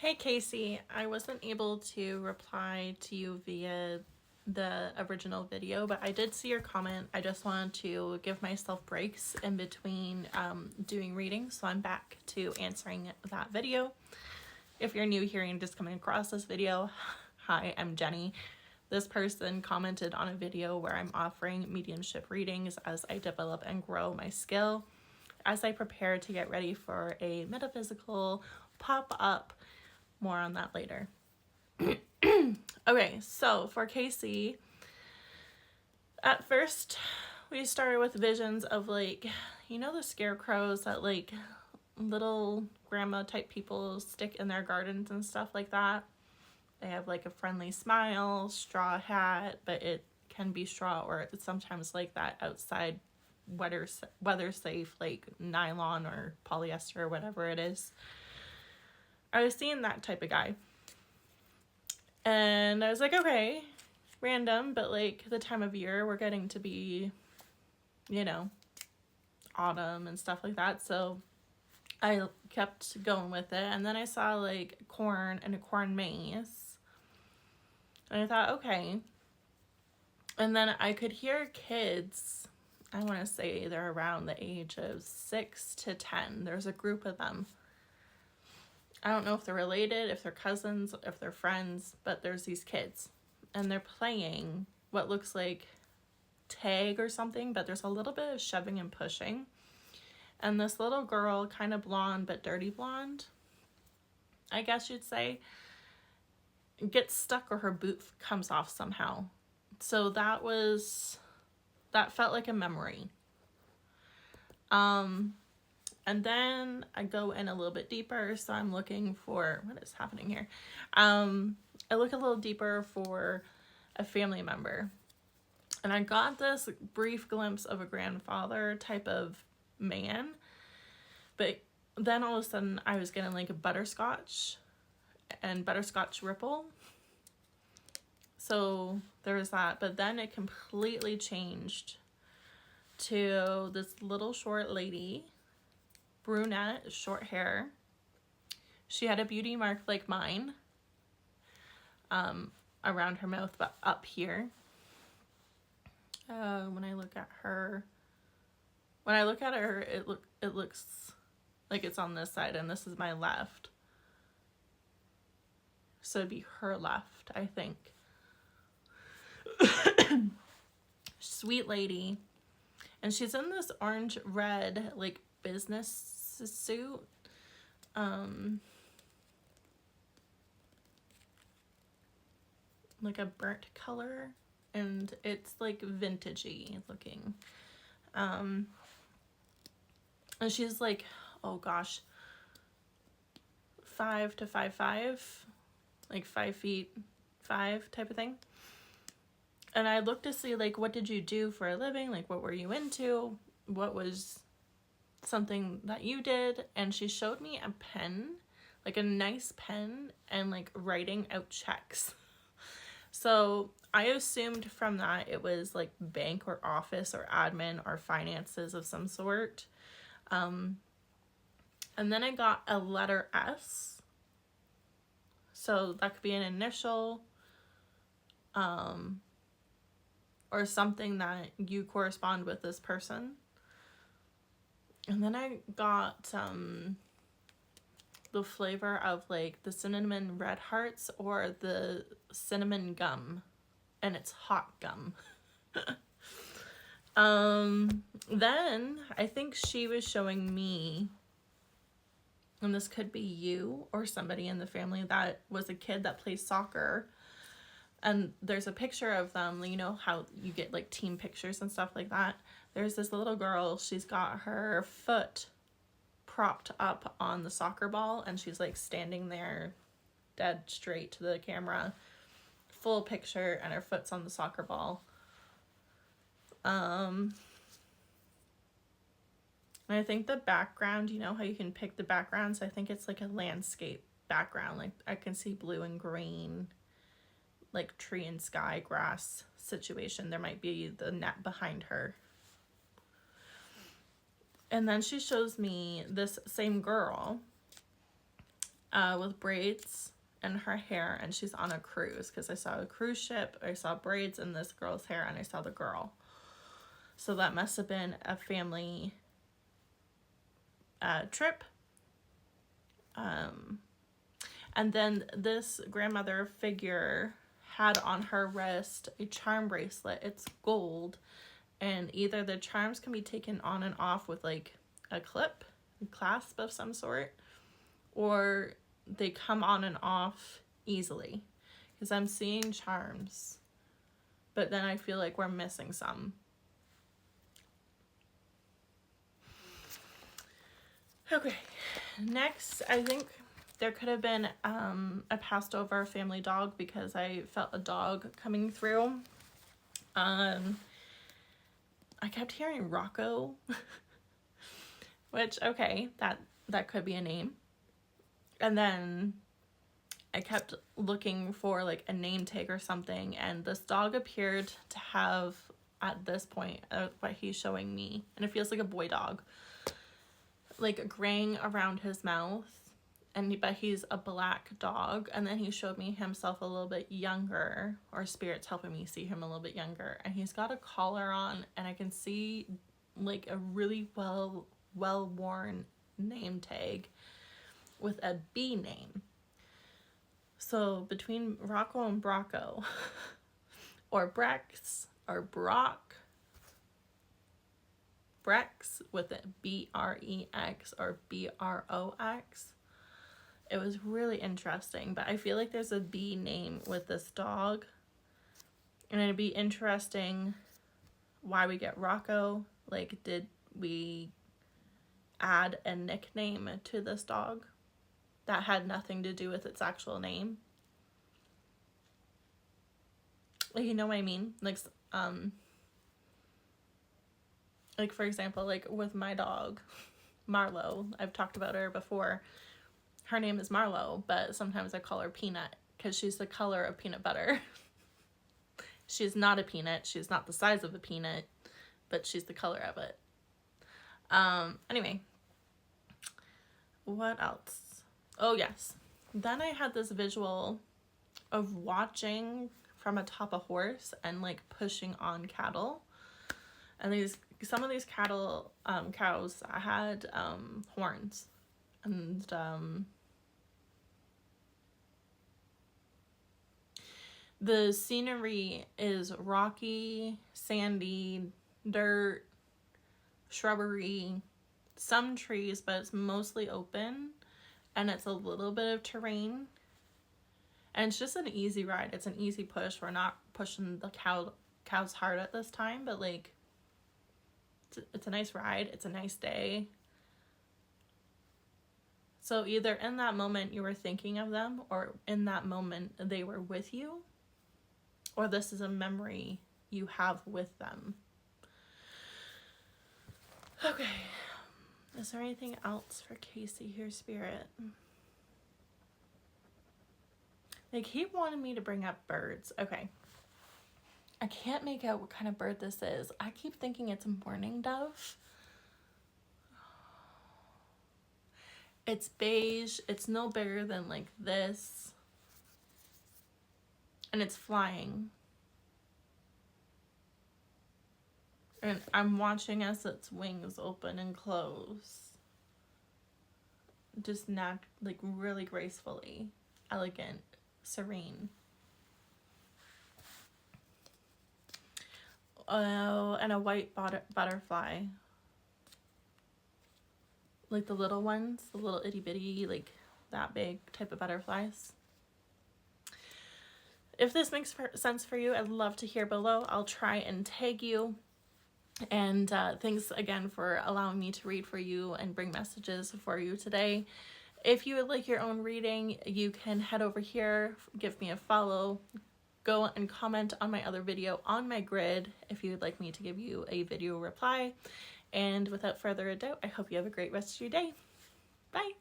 Hey Casey, I wasn't able to reply to you via the original video, but I did see your comment. I just wanted to give myself breaks in between doing readings, so I'm back to answering that video. If you're new here and just coming across this video, hi, I'm Jenny. This person commented on a video where I'm offering mediumship readings as I develop and grow my skill, as I prepare to get ready for a metaphysical pop-up. More on that later. Okay, so for Casey, at first we started with visions of like, you know, the scarecrows that like little grandma type people stick in their gardens and stuff like that. They have like a friendly smile, straw hat, but it can be straw or it's sometimes like that outside weather safe like nylon or polyester or whatever it is. I was seeing that type of guy. And I was like, okay, random, but like the time of year we're getting to be, you know, autumn and stuff like that. So I kept going with it. And then I saw like corn and a corn maze. And I thought, okay. And then I could hear kids, I want to say they're around the age of 6 to 10. There's a group of them. I don't know if they're related, if they're cousins, if they're friends, but there's these kids. And they're playing what looks like tag or something, but there's a little bit of shoving and pushing. And this little girl, kind of blonde, but dirty blonde, I guess you'd say, gets stuck or her boot comes off somehow. So that felt like a memory. And then I go in a little bit deeper, so I'm looking for, what is happening here? I look a little deeper for a family member. And I got this brief glimpse of a grandfather type of man. But then all of a sudden I was getting like a butterscotch and butterscotch ripple. So there was that. But then it completely changed to this little short lady, brunette, short hair. She had a beauty mark like mine around her mouth, but up here. When I look at her, it looks like it's on this side, and this is my left. So it'd be her left, I think. Sweet lady. And she's in this orange red like business suit. Like a burnt color, and it's like vintagey looking. And she's like, oh gosh, 5 to 5'5", like 5'5" type of thing. And I looked to see like, what did you do for a living? Like, what were you into? What was something that you did? And she showed me a pen, like a nice pen, and like writing out checks. So I assumed from that it was like bank or office or admin or finances of some sort. And then I got a letter S. So that could be an initial, or something that you correspond with this person. And then I got the flavor of like the cinnamon red hearts or the cinnamon gum, and it's hot gum. Then I think she was showing me, and this could be you or somebody in the family that was a kid that plays soccer, and there's a picture of them, you know how you get like team pictures and stuff like that. There's this little girl, she's got her foot propped up on the soccer ball, and she's like standing there dead straight to the camera, full picture, and her foot's on the soccer ball. And I think the background, you know how you can pick the backgrounds? I think it's like a landscape background. Like I can see blue and green, like tree and sky, grass situation. There might be the net behind her. And then she shows me this same girl. with braids in her hair, and she's on a cruise, because I saw a cruise ship, I saw braids in this girl's hair, and I saw the girl. So that must have been a family trip. And then this grandmother figure had on her wrist a charm bracelet. It's gold, and either the charms can be taken on and off with like a clip, a clasp of some sort, or they come on and off easily, because I'm seeing charms, but then I feel like we're missing some. Okay, next, I think there could have been a passed over family dog, because I felt a dog coming through. I kept hearing Rocco, which, okay, that could be a name. And then I kept looking for like a name tag or something, and this dog appeared to have, at this point, what he's showing me, and it feels like a boy dog, like graying around his mouth, but he's a black dog. And then he showed me himself a little bit younger, or spirit's helping me see him a little bit younger, and he's got a collar on, and I can see like a really well worn name tag with a B name. So between Rocco and Brocco, or Brex, or Brock, Brex with it BREX or BROX. It was really interesting, but I feel like there's a B name with this dog, and it'd be interesting why we get Rocco. Like, did we add a nickname to this dog that had nothing to do with its actual name? Like, you know what I mean? Like for example, like with my dog, Marlo, I've talked about her before. Her name is Marlo, but sometimes I call her Peanut, because she's the color of peanut butter. She's not a peanut. She's not the size of a peanut, but she's the color of it. Anyway, what else? Oh, yes. Then I had this visual of watching from atop a horse and like pushing on cattle. And some of these cows had horns, and the scenery is rocky, sandy, dirt, shrubbery, some trees, but it's mostly open, and it's a little bit of terrain, and it's just an easy ride. It's an easy push. We're not pushing the cows hard at this time, but like, it's a nice ride. It's a nice day. So either in that moment you were thinking of them, or in that moment they were with you, or this is a memory you have with them. Okay. Is there anything else for Casey here, Spirit? They keep wanting me to bring up birds. Okay. I can't make out what kind of bird this is. I keep thinking it's a mourning dove. It's beige. It's no bigger than like this. And it's flying. And I'm watching as its wings open and close. Just like really gracefully. Elegant. Serene. Oh, and a white butterfly. Like the little ones, the little itty bitty, like that big type of butterflies. If this makes sense for you, I'd love to hear below. I'll try and tag you. And thanks again for allowing me to read for you and bring messages for you today. If you would like your own reading, you can head over here, give me a follow, go and comment on my other video on my grid if you would like me to give you a video reply. And without further ado, I hope you have a great rest of your day. Bye.